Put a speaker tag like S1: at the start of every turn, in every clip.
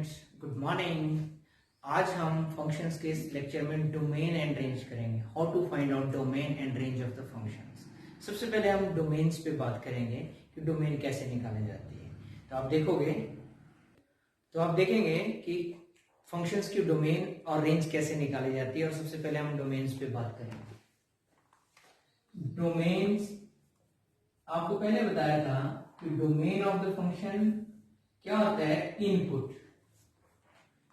S1: Students, good morning. आज हम functions के इस लेक्चर में डोमेन एंड रेंज करेंगे। How to find out domain and range of the functions. सबसे पहले हम डोमेन्स पे बात करेंगे कि डोमेन कैसे निकाली जाती है। तो आप देखेंगे कि फंक्शंस की डोमेन और रेंज कैसे निकाली जाती है। और सबसे पहले हम डोमेन्स पे बात करेंगे। डोमेन्स आपको पहले बताया था कि डोमेन ऑफ द फंक्शन क्या होता है, इनपुट।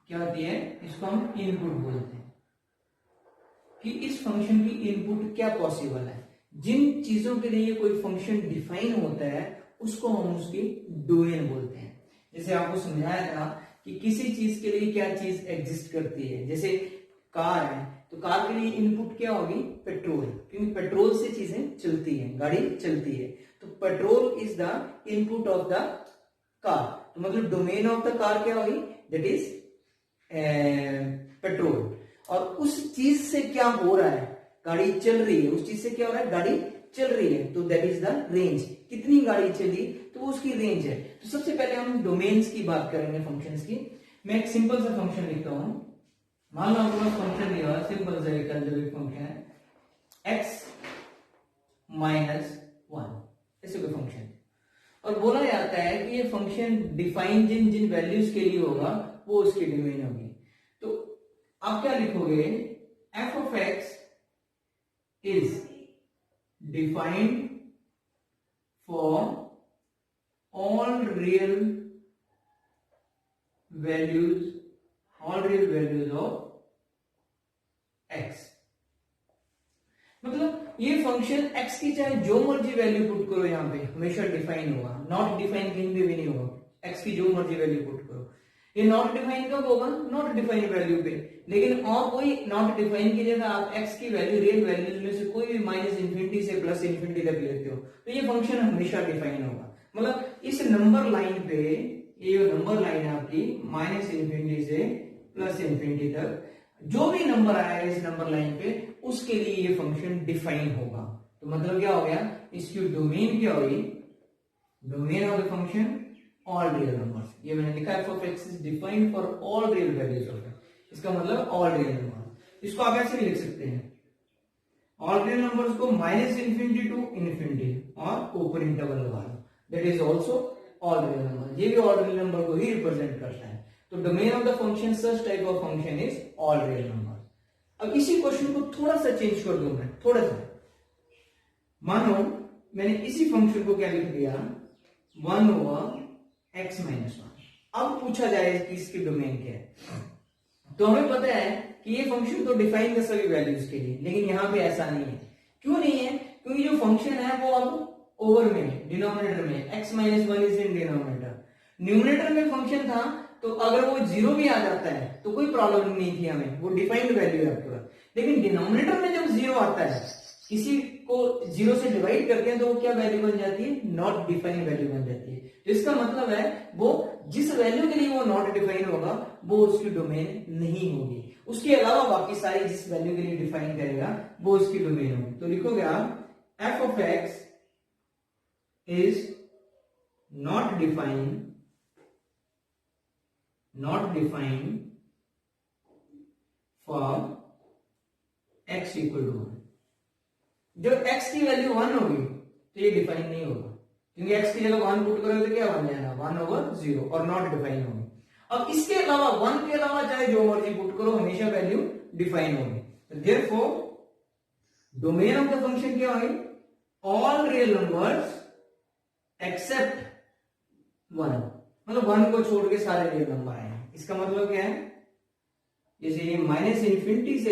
S1: क्या होती है, इसको हम इनपुट बोलते हैं कि इस फंक्शन की इनपुट क्या पॉसिबल है। जिन चीजों के लिए कोई फंक्शन डिफाइन होता है उसको हम उसकी डोमेन बोलते हैं। जैसे आपको समझाया था कि किसी चीज के लिए क्या चीज एग्जिस्ट करती है। जैसे कार है तो कार के लिए इनपुट क्या होगी, पेट्रोल, क्योंकि पेट्रोल से चीजें चलती हैं, गाड़ी चलती है। तो petrol is the input of the car. तो मतलब डोमेन ऑफ द कार क्या होगी, दैट इज पेट्रोल। और उस चीज से क्या हो रहा है, गाड़ी चल रही है, उस चीज से क्या हो रहा है, गाड़ी चल रही है, तो दैट इज द रेंज। कितनी गाड़ी चली तो वो उसकी रेंज है। तो सबसे पहले हम डोमेन्स की बात करेंगे, फंक्शंस की। मैं एक सिंपल सा फंक्शन लिखता हूं। मान लो आपके पास फंक्शन दिया हुआ, सिंपल सा एक अलजेब्रिक फंक्शन है x - 1, ऐसे कोई फंक्शन। और बोला जाता है कि ये फंक्शन डिफाइन जिन जिन वैल्यूज के लिए होगा वो उसकी डोमेन होगी। तो आप क्या लिखोगे, f of x is defined for all real values of x। मतलब ये फंक्शन x की चाहे जो मर्जी वैल्यू पुट करो, यहाँ पे हमेशा डिफाइन होगा। नॉट डिफाइन कहीं पे भी नहीं होगा। x की जो मर्जी वैल्यू पुट करो। ये नॉट डिफाइन कब होगा, नॉट डिफाइन वैल्यू पे। लेकिन और कोई नॉट डिफाइन की जगह आप x की वैल्यू रियल वैल्यूज में से कोई भी -∞ से +∞ तक लेते हो तो ये फंक्शन हमेशा डिफाइन होगा। मतलब इस नंबर लाइन पे, ये जो नंबर लाइन है आपकी -∞ से +∞ तक, जो भी नंबर आएगा इस नंबर लाइन पे उसके लिए ये फंक्शन डिफाइन होगा। तो मतलब क्या हो गया, इसकी डोमेन क्या होगी, domain of the function all real numbers. ये मैंने लिखा है f of x is defined for all real values of x। इसका मतलब ऑल रियल नंबर। इसको आप ऐसे भी लिख सकते हैं, ऑल रियल नंबर्स को -∞ to ∞ और ओपन इंटरवल लगा लो, that is also all real number. ये भी ऑल रियल नंबर को ही रिप्रेजेंट करता है। तो domain of the function such type of function is all real number. अब इसी क्वेश्चन को थोड़ा सा चेंज कर दूं मैं, थोड़ा सा। मानो मैंने इसी फंक्शन को क्या लिख दिया, 1/x - 1। अब पूछा जाए कि इसकी डोमेन क्या है। तो हमें पता है कि ये फंक्शन तो डिफाइन है सभी वैल्यूज के लिए, लेकिन यहां पे ऐसा नहीं है। क्यों नहीं है, क्योंकि जो फंक्शन है वो अब ओवर में है, डिनोमिनेटर में। x - 1 is in denominator. Numerator में फंक्शन था तो अगर वो 0 भी आ जाता है तो कोई प्रॉब्लम नहीं थी हमें, वो डिफाइंड वैल्यू है आपके पास। लेकिन डिनोमिनेटर में जब 0 आता है, किसी को 0 से डिवाइड करते हैं तो वो क्या वैल्यू बन जाती है, नॉट डिफाइंड वैल्यू बन जाती है। तो इसका मतलब है वो जिस वैल्यू के लिए वो नॉट डिफाइन होगा वो उसकी डोमेन नहीं होगी। उसके अलावा बाकी सारी जिस वैल्यू के लिए डिफाइन करेगा वो उसकी डोमेन होगी। तो लिखोगे आप f of x is not defined for x equal to 1। जब x की वैल्यू 1 होगी तो ये डिफाइन नहीं होगा, क्योंकि x की जगह 1 पुट करोगे तो क्या बन जाएगा, 1/0, और नॉट डिफाइन होगी। अब इसके अलावा 1 के अलावा चाहे जो मर्जी पुट करो हमेशा वैल्यू डिफाइन होगी। Therefore domain of the function क्या होगी, ऑल रियल नंबर्स एक्सेप्ट 1। मतलब 1 को छोड़ के सारे रियल नंबर आए। इसका मतलब क्या है, जैसे ये -∞ से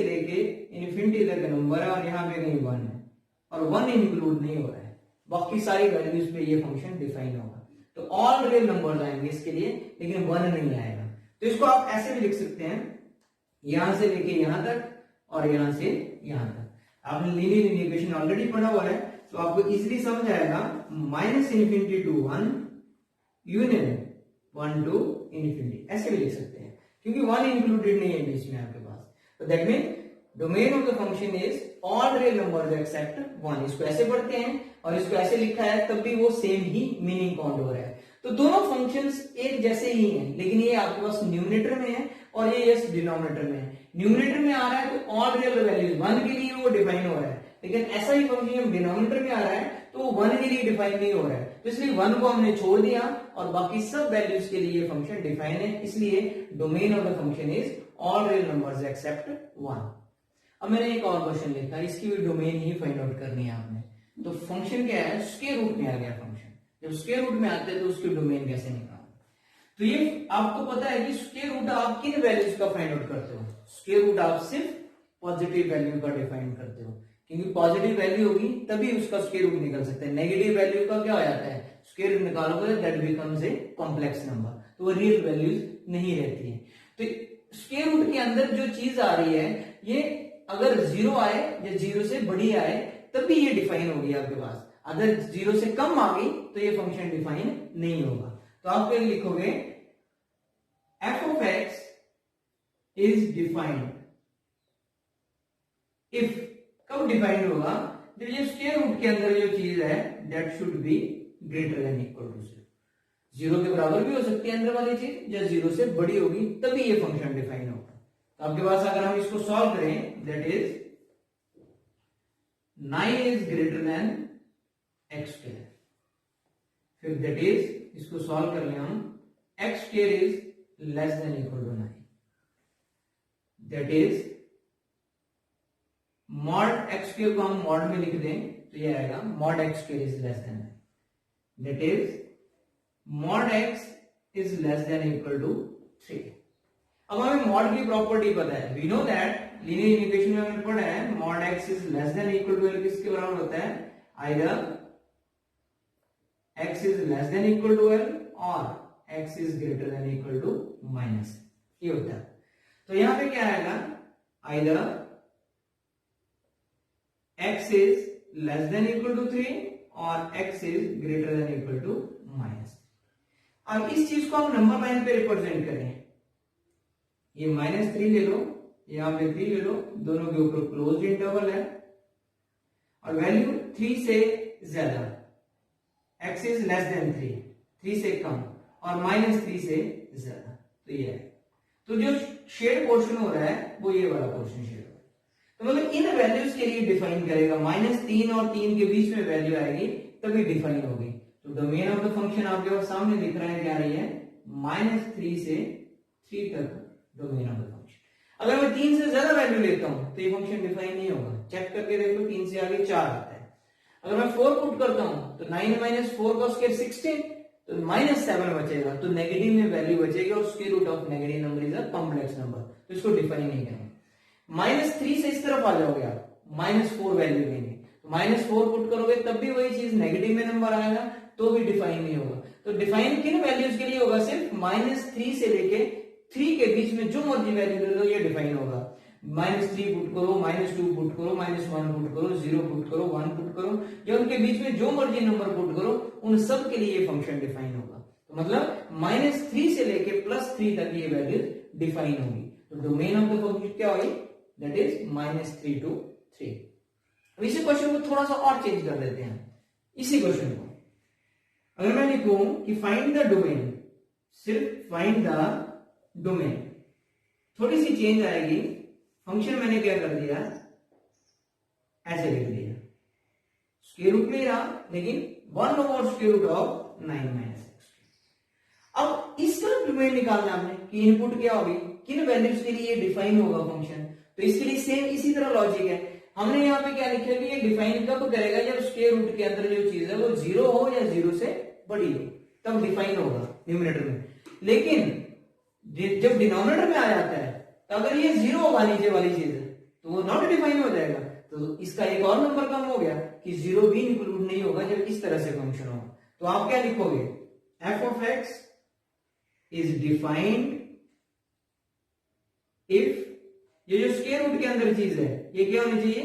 S1: लेके ∞ तक नंबर है और यहाँ पे कहीं 1 है और 1 इंक्लूड नहीं हो रहा है, बाकी सारी वैल्यूज पे ये फंक्शन डिफाइन होगा। तो ऑल रियल नंबर्स आएंगे इसके लिए, लेकिन 1 नहीं आएगा। तो इसको आप ऐसे भी लिख सकते हैं, यहां से लेके यहां तक और यहां से यहां तक। आपने लीनियर इंटीग्रेशन ऑलरेडी पढ़ा हुआ है तो आपको इजीली समझ आएगा। -∞ to 1 यूनियन 1 to ∞, ऐसे भी लिख सकते हैं, क्योंकि 1 इंक्लूडेड नहीं है बीच में आपके पास। तो that mean domain of the function is all real numbers accept 1। इसको ऐसे पढ़ते हैं और इसको ऐसे लिखा है तब भी वो सेम ही मीनिंग काउंट हो रहा है। तो दोनों फंक्शंस एक जैसे ही हैं, लेकिन ये आपके पास न्यूमरेटर में है और ये यस डिनोमिनेटर में है। न्यूमरेटर में आ रहा है तो ऑल रियल वैल्यूज 1 के लिए वो डिफाइन हो रहा है, लेकिन ऐसा ही फंक्शन जब डिनोमिनेटर में आ रहा है तो वो 1 के लिए डिफाइन नहीं हो रहा है, तो इसलिए 1 को हमने छोड़ दिया और बाकी सब वैल्यूज के लिए फंक्शन डिफाइन है, इसलिए domain of the function is all real numbers accept 1। अब मैंने एक और क्वेश्चन लिखा, इसकी भी डोमेन ही फाइंड आउट करनी है आपने। तो फंक्शन क्या है, स्क्वायर रूट में आ गया फंक्शन, जब स्क्वायर रूट में आते हैं तो उसकी डोमेन कैसे निकालना। तो ये आपको पता है कि स्क्वायर रूट आप किन वैल्यूज का फाइंड आउट करते हो, स्क्वायर रूट आप सिर्फ पॉजिटिव वैल्यू का डिफाइन करते हो, क्योंकि पॉजिटिव वैल्यू होगी तभी उसका स्क्वायर रूट निकल सकता है। नेगेटिव वैल्यू का क्या हो जाता है, स्क्वायर रूट निकालोगे that becomes a complex number, तो वो रियल वैल्यूज नहीं रहती है। तो स्क्वायर रूट के अंदर जो चीज आ रही है, ये अगर 0 आए या 0 से बड़ी आए तभी ये डिफाइन होगी आपके पास, अगर 0 से कम आ गई तो ये फंक्शन डिफाइन नहीं होगा। तो आप क्या लिखोगे, f of x is defined if, कब डिफाइंड होगा, जब ये स्क्वायर रूट के अंदर जो चीज है that should be greater than equal to 0 के बराबर भी हो सकती है अंदर वाली चीज, या 0 से बड़ी होगी तभी ये फंक्शन डिफाइन होगा। तो आपके पास अगर हम इसको सॉल्व करें, that is 9 is greater than x square, फिर दैट इज, इसको सॉल्व कर लें हम, x square is less than equal to 9, that is mod x square को हम मॉड में लिख दें तो ये आएगा mod x square is less than 9, that is mod x is less than equal to 3। अब हमें मॉड की प्रॉपर्टी पता है, we know that linear equation में हमने पढ़ा है mod x is less than equal to किसके बराबर होता है, either x is less than equal to l और x is greater than equal to minus, ये होता है। तो यहां पे क्या आएगा, either x is less than equal to 3 और x is greater than equal to minus. अब इस चीज को हम नंबर लाइन पे रिप्रेजेंट करें, ये -3 ले लो, यहां पे 3 ले लो, दोनों के ऊपर क्लोज्ड इंटरवल है और वैल्यू 3 से ज्यादा, x इज लेस देन 3 से कम और -3 से ज्यादा, तो ये है। तो जो शेड पोर्शन हो रहा है वो ये वाला पोर्शन शेड हो रहा है, तो मतलब इन वैल्यूज के लिए डिफाइन करेगा, -3 और 3 के बीच में वैल्यू आएगी तभी डिफाइन होगी। तो डोमेन ऑफ द फंक्शन आपके पास सामने दिख रहा है, क्या रही है, -3 से 3 तक डोमेन ऑफ द फंक्शन। अगर मैं 3 से ज्यादा वैल्यू लेता हूं तो ये फंक्शन डिफाइन नहीं होगा, चेक करके देख लो, 3 से आगे 4 आता है। अगर मैं 4 पुट करता हूं तो 9 - 4 का स्क्वायर 16, तो -7 बचेगा, तो नेगेटिव में वैल्यू बचेगी और square root of negative number is a complex number, तो इसको डिफाइन नहीं करेंगे। -3 से इस तरफ आ जाओगे आप, -4 वैल्यू लेंगे, तो -4 पुट करोगे तब भी वही चीज नेगेटिव में नंबर आएगा, तो भी डिफाइन नहीं होगा। तो डिफाइन किन वैल्यूज के लिए होगा, सिर्फ -3 से लेके 3 के बीच में जो मर्जी वैल्यू ले लो ये डिफाइन होगा। -3 पुट करो, -2 पुट करो, -1 पुट करो, 0 पुट करो, 1 पुट करो, या उनके बीच में जो मर्जी नंबर पुट करो, उन सब के लिए ये फंक्शन डिफाइन होगा। तो मतलब -3 से लेके +3 तक ये वैल्यू डिफाइन होगी। तो डोमेन ऑफ द फंक्शन क्या होगी, दैट इज -3 to 3। अब इसी क्वेश्चन को थोड़ा सा और चेंज कर देते हैं। इसी क्वेश्चन को अगर मैं लिखूं कि फाइंड द डोमेन, सिर्फ फाइंड द डोमेन, थोड़ी सी चेंज आएगी। फंक्शन मैंने क्या कर दिया, ऐसे लिख दिया, स्क्वायर रूट में रहा लेकिन 1 over square root of 9 - x। अब इसका डोमेन निकालना हमने कि इनपुट क्या होगी, किन वैल्यूज के लिए डिफाइन होगा फंक्शन। तो इसके लिए सेम इसी तरह लॉजिक है। हमने यहाँ पे क्या लिखा है कि ये डिफाइन कब करेगा, जब स्क्वायर रूट के अंदर जो चीज है वो 0 हो या 0 से बड़ी हो, तब डिफाइन होगा न्यूमरेटर में। लेकिन जब डिनोमिनेटर में आ जाता है तो अगर ये 0 होगा नीचे वाली चीज तो वो नॉट डिफाइन हो जाएगा। तो इसका एक और नंबर कम हो गया कि 0 भी इंक्लूड नहीं होगा जब इस तरह से फंक्शन होगा। तो आप क्या लिखोगे, f of x is defined if, ये जो स्क्वायर रूट के अंदर चीज है ये क्या होनी चाहिए,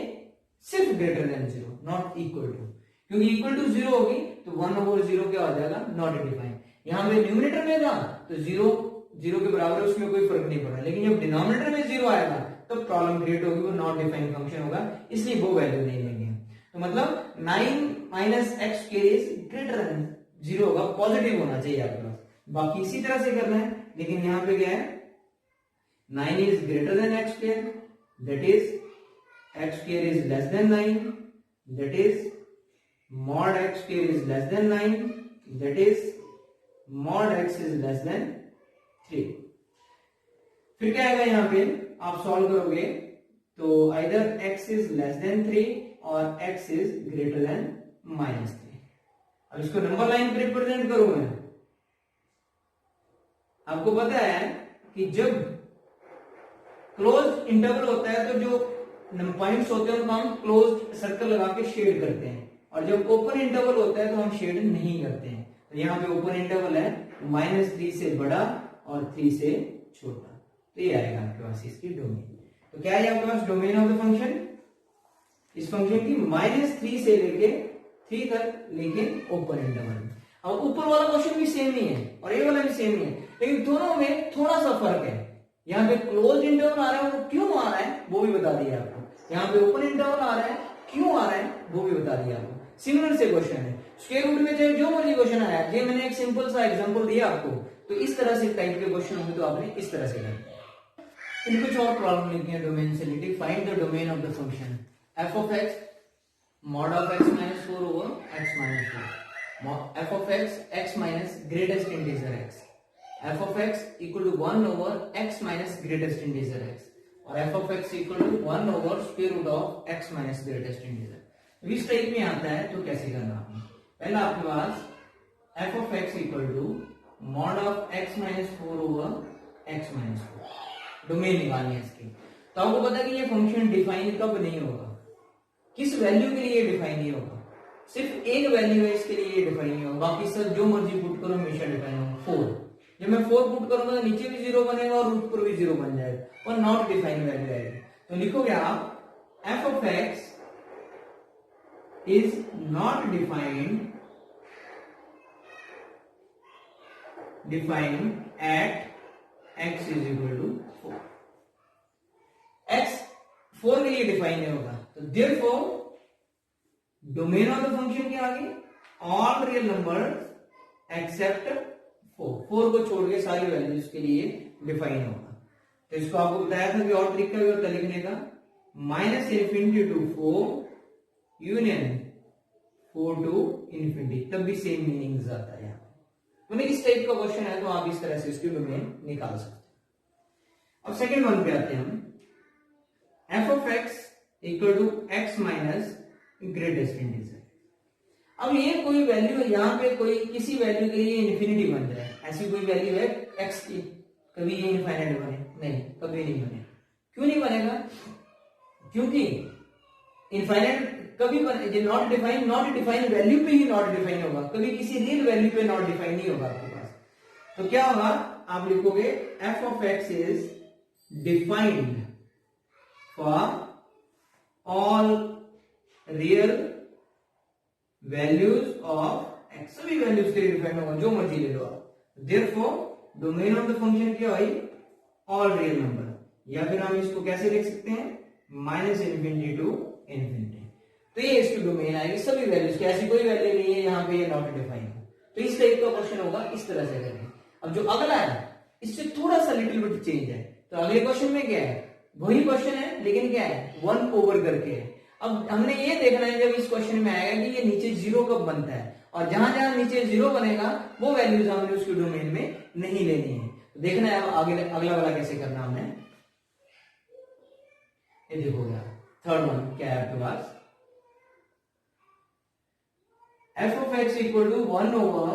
S1: सिर्फ greater than 0, not equal to, क्योंकि इक्वल टू 0 होगी तो 1 ओवर 0 क्या हो जाएगा, नॉट डिफाइंड। यहां पे न्यूमरेटर में था तो 0 के बराबर है, उसमें कोई फर्क नहीं पड़ा, लेकिन जब डिनोमिनेटर में 0 आएगा तब तो प्रॉब्लम क्रिएट होगी, वो नॉट डिफाइंड फंक्शन होगा, इसलिए वो वैल्यू नहीं लेंगे। तो मतलब 9 - x square is greater than zero होगा, पॉजिटिव होना चाहिए आपके पास। बाकी इसी तरह से करना है, लेकिन यहाँ पे क्या है, 9 is greater than x square, that is x square is less than 9, that is mod x square is less than 9, that is mod x is less then 3। फिर क्या आएगा यहाँ पे, आप सॉल्व करोगे तो either x is less then 3 और x is greater then -3। अब इसको नंबर लाइन पे रिप्रेजेंट करूं मैं। आपको पता है कि जब क्लोज इंटरवल होता है तो जो पॉइंट्स होते हैं उनको हम क्लोज सर्कल लगा के शेड करते हैं, और जब ओपन इंटरवल होता है तो हम शेड नहीं करते हैं। तो यहाँ पे ओपन इंटरवल है, -3 से बड़ा और 3 से छोटा, तो ये आएगा आपके पास इसकी डोमेन। तो क्या है आपके पास डोमेन ऑफ द फंक्शन, इस फंक्शन की -3 से लेके 3 तक, लेकिन ओपन इंटरवल। अब ऊपर वाला क्वेश्चन भी सेम नहीं है और ये वाला भी सेम नहीं है, लेकिन दोनों में थोड़ा सा फर्क है। यहाँ पे क्लोज इंटरवल आ रहा है, वो क्यों आ रहा है वो भी बता दिया आपको। यहाँ पे ओपन इंटरवल आ रहा है, क्यों आ रहा है वो भी बता दिया आपको। सिमिलर से क्वेश्चन है, स्क्वायर रूट में चाहे जो मर्जी क्वेश्चन आया, ये मैंने एक सिंपल सा एग्जांपल दिया आपको, तो इस तरह से टाइप के क्वेश्चन होंगे तो आपने इस तरह से करना। इन कुछ और प्रॉब्लम लिखी है डोमेन से related. Find the domain of the function f of x mod of x minus 4 over x minus 4, f of x minus greatest integer x, f of x equal to 1 over x minus greatest integer x, और f of x equal to 1 over square root of x minus greatest integer। तो इस type में आता है तो कैसे करना आपने, पहला आपके पास f of x equal to mod of x minus 4 over x minus 4, domain निकालनी है इसकी। तो आपको पता है कि ये फंक्शन डिफाइन कब नहीं होगा, किस वैल्यू के लिए डिफाइन नहीं होगा, सिर्फ एक वैल्यू है इसके लिए ये डिफाइन नहीं होगा, बाकी सब जो मर्जी पुट करो हमेशा डिफाइन होगा। 4 जब मैं 4 पुट करूंगा तो नीचे भी 0 बनेगा और रूट पर भी 0 बन जाएगा और नॉट डिफाइन वैल्यू आएगी। तो लिखोगे आप f of x is not defined at x is equal to 4। x 4 के लिए डिफाइन नहीं होगा, तो therefore domain of the function क्या आ गई, ऑल रियल नंबर्स एक्सेप्ट 4 को छोड़ के सारी वैल्यूज के लिए डिफाइन होगा। तो इसको आपको बताया था कि और तरीका भी होता है लिखने का, -∞ to 4 यूनियन 4 to ∞, तब भी सेम मीनिंग्स आता है। मतलब इस टाइप का क्वेश्चन है तो आप इस तरह से इसकी डोमेन निकाल सकते हैं। अब सेकंड वन पे आते हैं हम, f of x equal to x minus greatest integer। अब ये कोई वैल्यू है, यहाँ पे कोई किसी वैल्यू के लिए इन्फिनिटी बन जाए, ऐसी कोई वैल्यू है x की, कभी ये इनफाइनाइट बने नहीं, कभी नहीं बने। क्यों नहीं बनेगा, क्योंकि इनफाइनाइट कभी बने, नॉट डिफाइन वैल्यू पे ही नॉट डिफाइन होगा, कभी किसी रियल वैल्यू पे नॉट डिफाइन नहीं होगा आपके पास। तो क्या होगा, आप लिखोगे f of x is defined for all real values of x, सभी वैल्यूज के लिए डिफाइंड होगा, जो मर्जी ले लो आप। Therefore domain of the function क्या हुई, ऑल रियल नंबर, या फिर हम इसको कैसे लिख सकते हैं, -∞ to ∞। तो ये इसकी डोमेन आएगी सभी वैल्यूज की, ऐसी कोई वैल्यू नहीं है यहाँ पे ये नॉट डिफाइन है। तो इस टाइप का क्वेश्चन होगा, इस तरह से करेंगे। अब जो अगला है इससे थोड़ा सा लिटिल बिट चेंज है। तो अगले क्वेश्चन में क्या है, वही क्वेश्चन है लेकिन क्या है, 1 ओवर करके है। अब हमने ये देखना है जब इस क्वेश्चन में आएगा कि ये नीचे 0 कब बनता है, और जहां जहां नीचे 0 बनेगा वो वैल्यूज हमने उसकी डोमेन में नहीं लेनी है। तो देखना है अब आगे अगला वाला कैसे करना हमें। ये देखो गया थर्ड वन क्या है आपके पास, f of x equal to 1 over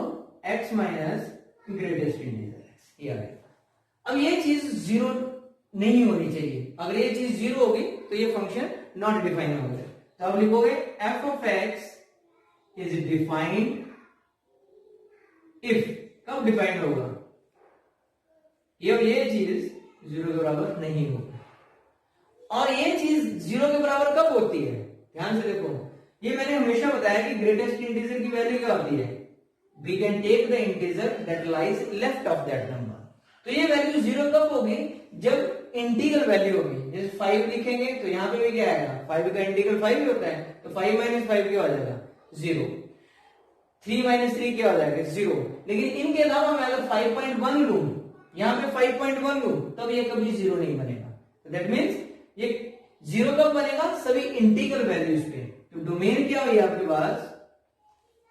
S1: x minus greatest integer x, ये आ गया। अब ये चीज 0 नहीं होनी चाहिए, अगर ये चीज 0 होगी तो ये फंक्शन नॉट डिफाइन होगा। तो आप लिखोगे f of x is defined if, कब डिफाइंड होगा, ये चीज 0 के बराबर नहीं होगी। और ये चीज 0 के बराबर कब होती है, ध्यान से देखो, ये मैंने हमेशा बताया कि ग्रेटेस्ट इंटीजर की वैल्यू क्या होती है, we can take the integer that lies left of that number. तो ये वैल्यू 0 कब होगी, जब इंटीग्रल वैल्यू होगी। जैसे 5 लिखेंगे तो यहाँ पे भी क्या आएगा, 5 का इंटीग्रल 5 ही होता है, तो 5 - 5 क्या हो जाएगा 0। 3 माइनस 3 क्या हो जाएगा 0। लेकिन इनके अलावा मैं अगर 5.1 लूं, यहां पे 5.1 लूं, तब ये कभी 0 नहीं बनेगा। दैट मीन्स ये 0 कब बनेगा, सभी इंटीग्रल वैल्यूज पे। तो डोमेन क्या हुई आपके पास,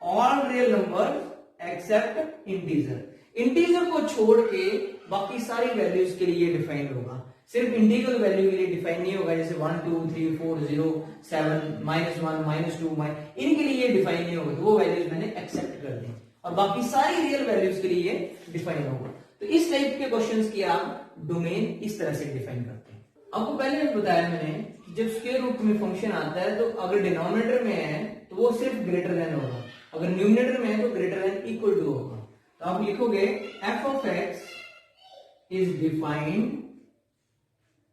S1: all real number except integer. Integer को छोड़ के बाकी सारी वैल्यूज के लिए डिफाइन होगा, सिर्फ इंटीग्रल वैल्यू के लिए डिफाइन नहीं होगा। जैसे 1 2 3 4 0 7 -1 -2 इनके लिए डिफाइन नहीं होगा, तो वो वैल्यूज मैंने एक्सेप्ट कर दी, और बाकी सारी रियल वैल्यूज के लिए डिफाइन होगा। तो इस टाइप के क्वेश्चंस की आप डोमेन इस तरह से डिफाइन करते हैं। आपको पहले भी बताया मैंने कि जब स्क्वायर रूट में फंक्शन आता है तो अगर डिनोमिनेटर में है तो वो सिर्फ ग्रेटर देन होगा, अगर न्यूमरेटर में है तो ग्रेटर देन इक्वल टू होगा। तो आप लिखोगे F of x is defined,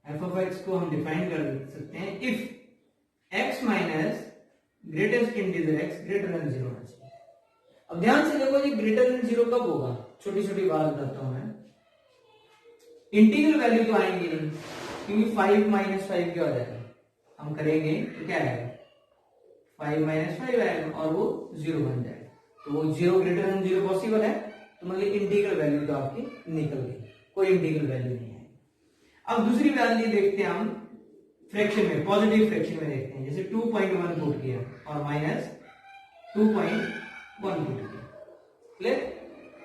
S1: F of x को हम डिफाइन कर सकते हैं if x minus greatest integer x greater than 0 होना चाहिए। अब ध्यान से देखो जी, ग्रेटर देन 0 कब होगा, छोटी छोटी बात बताता हूं मैं। इंटीग्रल वैल्यू तो आएंगे नहीं, क्योंकि 5 माइनस 5 क्या हो जाएगा, हम करेंगे तो क्या आएगा 5 माइनस 5 आएगा और वो 0 बन जाएगा। तो वो 0 ग्रेटर देन 0 पॉसिबल है, तो मतलब इंटीग्रल वैल्यू तो आपकी निकल गई, कोई इंटीग्रल वैल्यू नहीं है। अब दूसरी वैल्यू देखते हैं हम फ्रैक्शन में, पॉजिटिव फ्रैक्शन में देखते हैं। जैसे 2.1 पुट किया और माइनस 2.1 पुट किया, क्लियर।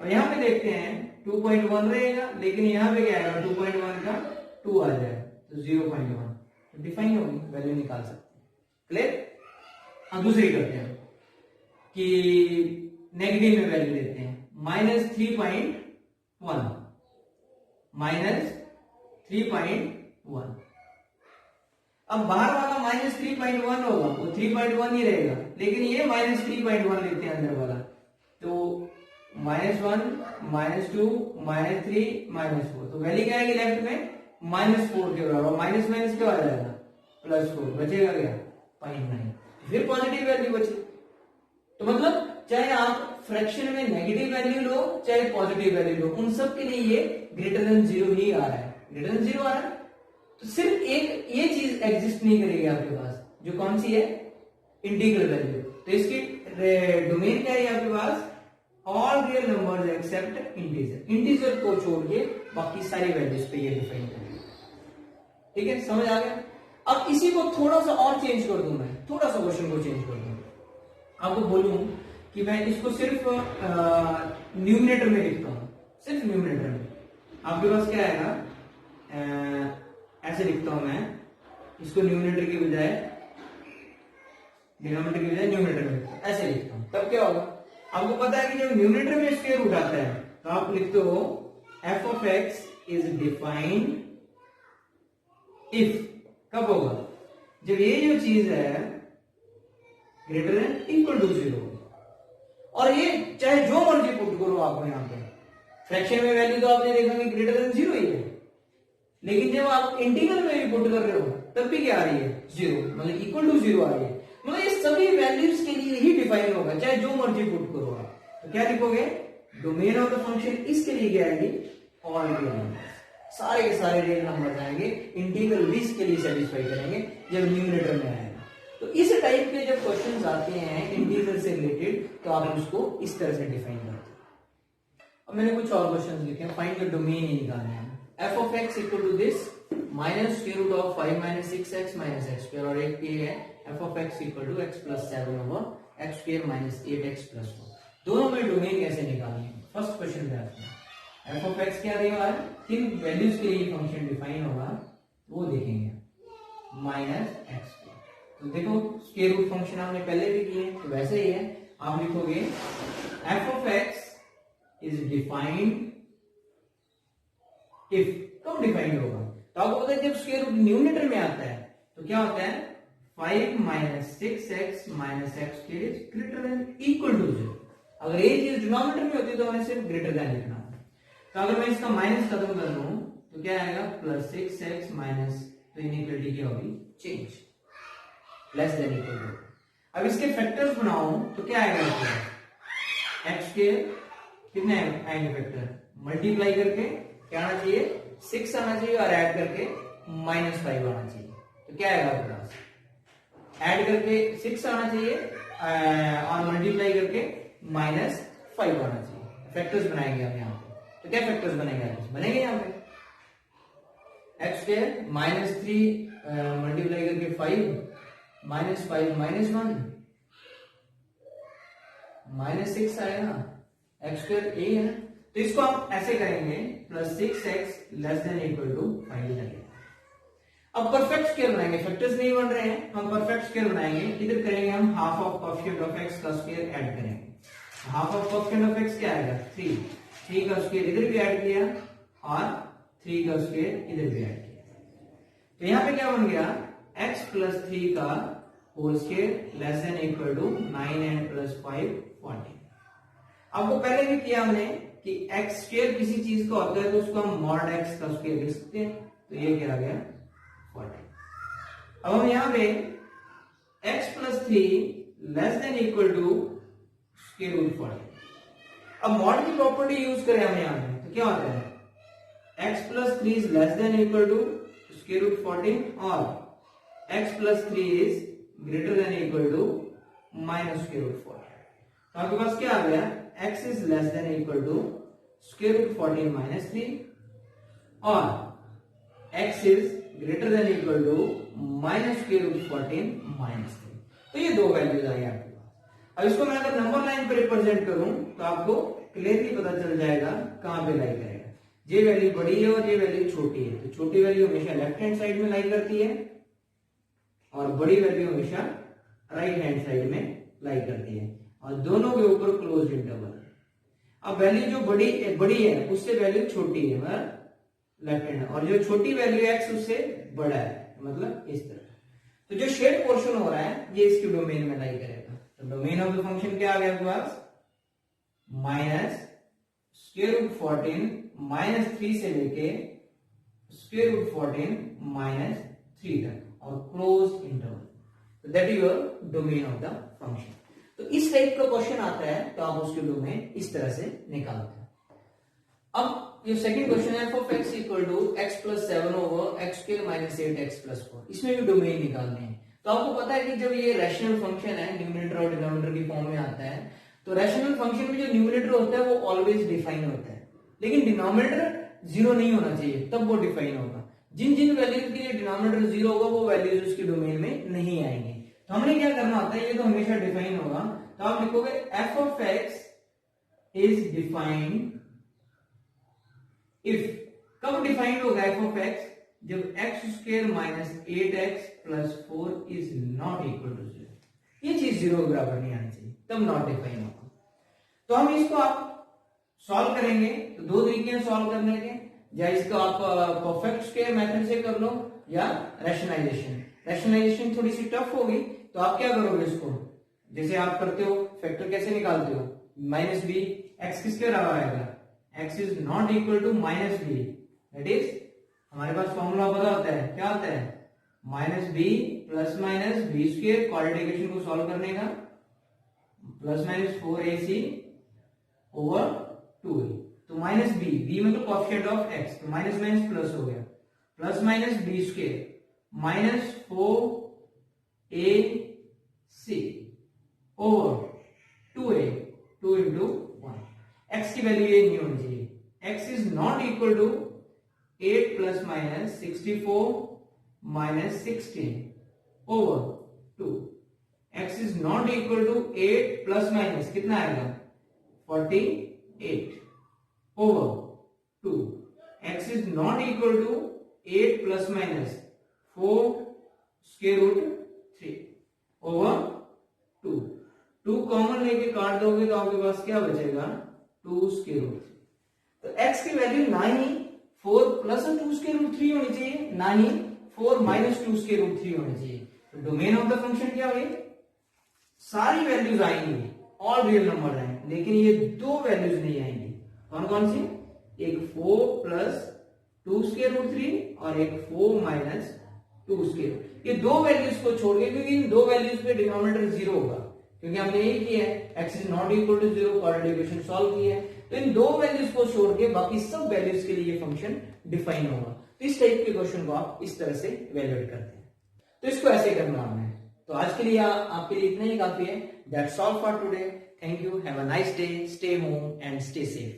S1: और यहां पे देखते हैं 2.1 रहेगा, लेकिन यहां पे क्या आएगा 2.1 का 2 आ जाएगा, तो 0.1 तो डिफाइन होगी, वैल्यू निकाल सकते हैं, क्लियर। अब दूसरी करते हैं कि नेगेटिव में वैल्यू देते हैं, -3.1 -3.1। अब बाहर वाला -3.1 होगा, वो 3.1 ही रहेगा, लेकिन ये -3.1 लेते हैं अंदर वाला, तो -1 -2 -3 -4, तो वैल्यू क्या आएगी लेफ्ट में -4 के बराबर, माइनस माइनस क्या आ जाएगा +4, बचेगा क्या 0.9, फिर पॉजिटिव वैल्यू बची। तो मतलब चाहे आप फ्रैक्शन में नेगेटिव वैल्यू लो चाहे पॉजिटिव वैल्यू लो, उन सब के लिए ये ग्रेटर देन 0 ही आ रहा है, ग्रेटर देन 0 आ रहा है। तो सिर्फ एक ये चीज एग्जिस्ट नहीं करेगी आपके पास, जो कौन सी है इंटीग्रल वैल्यू। तो इसकी डोमेन क्या है आपके पास, all real numbers except integer, integer को छोड़ के बाकी सारी वैल्यूज पे ये डिफाइन करेंगे। ठीक है, समझ आ गया। अब इसी को थोड़ा सा और चेंज कर दूं, मैं थोड़ा सा क्वेश्चन को चेंज कर दूं, आपको बोलूं कि मैं इसको सिर्फ न्यूमरेटर में लिखता हूं, सिर्फ न्यूमरेटर में। आपके पास क्या आएगा, ऐसे लिखता हूं मैं इसको, न्यूमरेटर की बजाय डिनोमिनेटर की बजाय न्यूमरेटर में ऐसे लिखता हूं, तब क्या होगा, आपको पता है कि जब न्यूमरेटर में स्क्वायर रूट आता है तो आप लिखते हो F of x is defined if, कब होगा, जब ये जो चीज है ग्रेटर देन इक्वल टू 0, और ये चाहे जो मर्जी पुट करो आपको, यहाँ पे फ्रैक्शन में वैल्यू तो आपने देखा कि ग्रेटर देन 0 ही है, लेकिन जब आप इंटीग्रल में भी पुट कर रहे हो तब भी क्या आ रही है 0, मतलब इक्वल टू 0 आ रही है, मतलब ये सभी वैल्यूज के लिए ही डिफाइन होगा, चाहे जो मर्जी पुट करो आप। तो क्या लिखोगे, डोमेन ऑफ द फंक्शन इसके लिए क्या आएगी, ऑल रियल नंबर्स, सारे के सारे रियल नंबर आएंगे, इंटीग्रल भी इसके लिए सेटिस्फाई करेंगे जब न्यूमरेटर में आएगा। तो इस टाइप के जब क्वेश्चंस आते हैं इंटीग्रल से रिलेटेड, तो आप उसको इस तरह से डिफाइन करते हैं। अब मैंने कुछ और क्वेश्चंस लिखे हैं, फाइंड द डोमेन ही निकालना है। f of x equal to this minus square root of 5 minus 6x minus x square, और एक ये है f of x equal to x plus 7 over x square minus 8x plus 4। दोनों में domain कैसे निकालनी है, फर्स्ट क्वेश्चन पे आते हैं। f of x क्या दिया हुआ है, किन वैल्यूज के लिए फंक्शन डिफाइन होगा वो देखेंगे, माइनस x। तो देखो स्क्वायर रूट फंक्शन हमने पहले भी किए, तो वैसे ही है, आप लिखोगे f of x is defined if, कब डिफाइंड होगा, तो आपको पता है जब स्क्वायर रूट न्यूमरेटर में आता है तो क्या होता है 5 minus 6x minus x square is greater than equal to 0। अगर ये चीज डिनोमिनेटर में होती तो हमें सिर्फ ग्रेटर देन लिखना है। तो अगर मैं इसका माइनस खत्म कर दूं तो क्या आएगा प्लस 6x माइनस, तो इनइक्वालिटी क्या होगी change, less than equal to. अब इसके फैक्टर्स बनाऊं तो क्या आएगा, x स्क्वायर कितने आएंगे फैक्टर, मल्टीप्लाई करके क्या आना चाहिए 6 आना चाहिए, और ऐड करके -5 आना चाहिए। तो क्या आएगा आपके पास, ऐड करके 6 आना चाहिए और मल्टीप्लाई करके -5 आना चाहिए। फैक्टर्स बनाएंगे हम यहाँ पे, तो क्या फैक्टर्स बनेंगे यहाँ पे एक्स स्क्वायर -3 मल्टीप्लाई करके 5 -5 -1 -6 आएगा, एक्स स्क्वायर ए है। तो इसको हम ऐसे करेंगे +6x < 5 लगेगा। अब परफेक्ट स्क्वायर बनाएंगे, फैक्टर्स नहीं बन रहे हैं, हम परफेक्ट स्क्वायर बनाएंगे। इधर करेंगे हम half of coefficient of x का स्क्वायर ऐड करेंगे। Half of coefficient of x क्या आएगा 3 का स्क्वायर इधर भी ऐड किया और 3 का स्क्वायर इधर भी ऐड किया। तो यहाँ पे क्या बन गया x + 3 का होल स्क्वायर < 9 and +5 14। आपको पहले भी किया हमने कि x स्क्वायर किसी चीज का होता है तो उसको हम mod x का स्क्वायर लिख सकते हैं। तो ये क्या आ गया 40। अब हम यहां पे x + 3 < 40। अब मॉड की प्रॉपर्टी यूज करें हम यहां पे तो क्या होता है x + 3 < 14 और x + 3 < -√40। तो आपके पास क्या आ गया x < 14 - 3 और x < -√14 - 3। तो ये दो वैल्यूज आई आपके पास। अब इसको मैं अगर नंबर लाइन पे रिप्रेजेंट करूं तो आपको क्लियरली पता चल जाएगा कहां पे लाई करेगा। ये वैल्यू बड़ी है और ये वैल्यू छोटी है, तो छोटी वैल्यू हमेशा लेफ्ट हैंड साइड में लाई करती है और बड़ी वैल्यू हमेशा राइट हैंड साइड में लाई करती है और दोनों के ऊपर क्लोज्ड इंटरवल है। अब वैल्यू जो बड़ी है उससे वैल्यू छोटी है मतलब लेफ्ट हैंड, और जो छोटी वैल्यू x उससे बड़ा है मतलब इस तरह। तो जो शेड पोर्शन हो रहा है ये इसके डोमेन में लाई करेगा। तो डोमेन ऑफ द फंक्शन क्या आ गया आपके पास -√14 -3 से लेके √14 -3 तक और क्लोज इंटरवल। तो that is your domain of the function. तो इस टाइप का क्वेश्चन आता है तो आप उसके डोमेन इस तरह से निकालते हैं। अब ये सेकंड क्वेश्चन है f of x = x + 7 / x² - 8x + 4। इसमें भी डोमेन निकालने हैं। तो आपको पता है कि जब ये रैशनल फंक्शन है न्यूमरेटर और डिनोमिनेटर की फॉर्म में आता है तो रैशनल फंक्शन में जो न्यूमरेटर होता है वो ऑलवेज डिफाइन होता है, लेकिन डिनोमिनेटर 0 नहीं होना चाहिए तब वो डिफाइन होगा। जिन जिन वैल्यूज के लिए डिनोमिनेटर 0 होगा वो वैल्यूज उसके डोमेन में नहीं आएंगे। तो हमने क्या करना होता है, ये तो हमेशा डिफाइन होगा, तो आप लिखोगे f of x is defined if। कब डिफाइंड होगा f of x जब x² - 8x + 4 is not equal to 0। ये चीज 0 के बराबर नहीं आनी चाहिए तब नॉट डिफाइन होगा। तो हम इसको आप सॉल्व करेंगे तो दो तरीके हैं सॉल्व करने के, या इसको आप परफेक्ट स्क्वायर मेथड से कर लो या रैशनलाइजेशन। रैशनलाइजेशन थोड़ी सी टफ होगी तो आप क्या करोगे, इसको जैसे आप करते हो फैक्टर कैसे निकालते हो -b x किसके बराबर आएगा x is not equal to -b, that is हमारे पास फॉर्मूला पता होता है क्या होता है -b ± b²। क्वाड्रेटिक को सॉल्व करने का ±4ac / 2a। तो -b मतलब कोएफिशिएंट ऑफ x, तो माइनस माइनस प्लस हो गया ± b² - 4ac / 2a 2 × 1। x की वैल्यू ये नहीं होनी चाहिए। x is not equal to 8 ± 64 - 16 over 2। x is not equal to 8 ± कितना आएगा 48 over 2। x is not equal to 8 ± 4√3 over 2। 2 common लेके काट दोगे तो आपके पास क्या बचेगा 2√3। तो x की वैल्यू ना ही 4 + 2√3 होनी चाहिए ना ही 4 - 2√3 होनी चाहिए। तो डोमेन ऑफ द फंक्शन क्या हुई, सारी वैल्यूज आएंगी, ऑल रियल नंबर आएंगे, लेकिन ये दो वैल्यूज नहीं आएंगी। कौन कौन सी, एक 4 + 2√3 और एक 4 - 2√3। ये दो वैल्यूज को छोड़ के, क्योंकि इन दो वैल्यूज पे डिनोमिनेटर 0 होगा, क्योंकि हमने यही किया है x is not equal to 0 quadratic equation solve की है। तो इन दो वैल्यूज को छोड़ के बाकी सब वैल्यूज के लिए ये फंक्शन डिफाइन होगा। तो इस टाइप के क्वेश्चन को आप इस तरह से इवैल्यूएट करते हैं। तो इसको ऐसे करना हमने। तो आज के लिए आपके लिए इतना ही काफी है। That's all for today. Thank you. Have a nice day. Stay home and stay safe.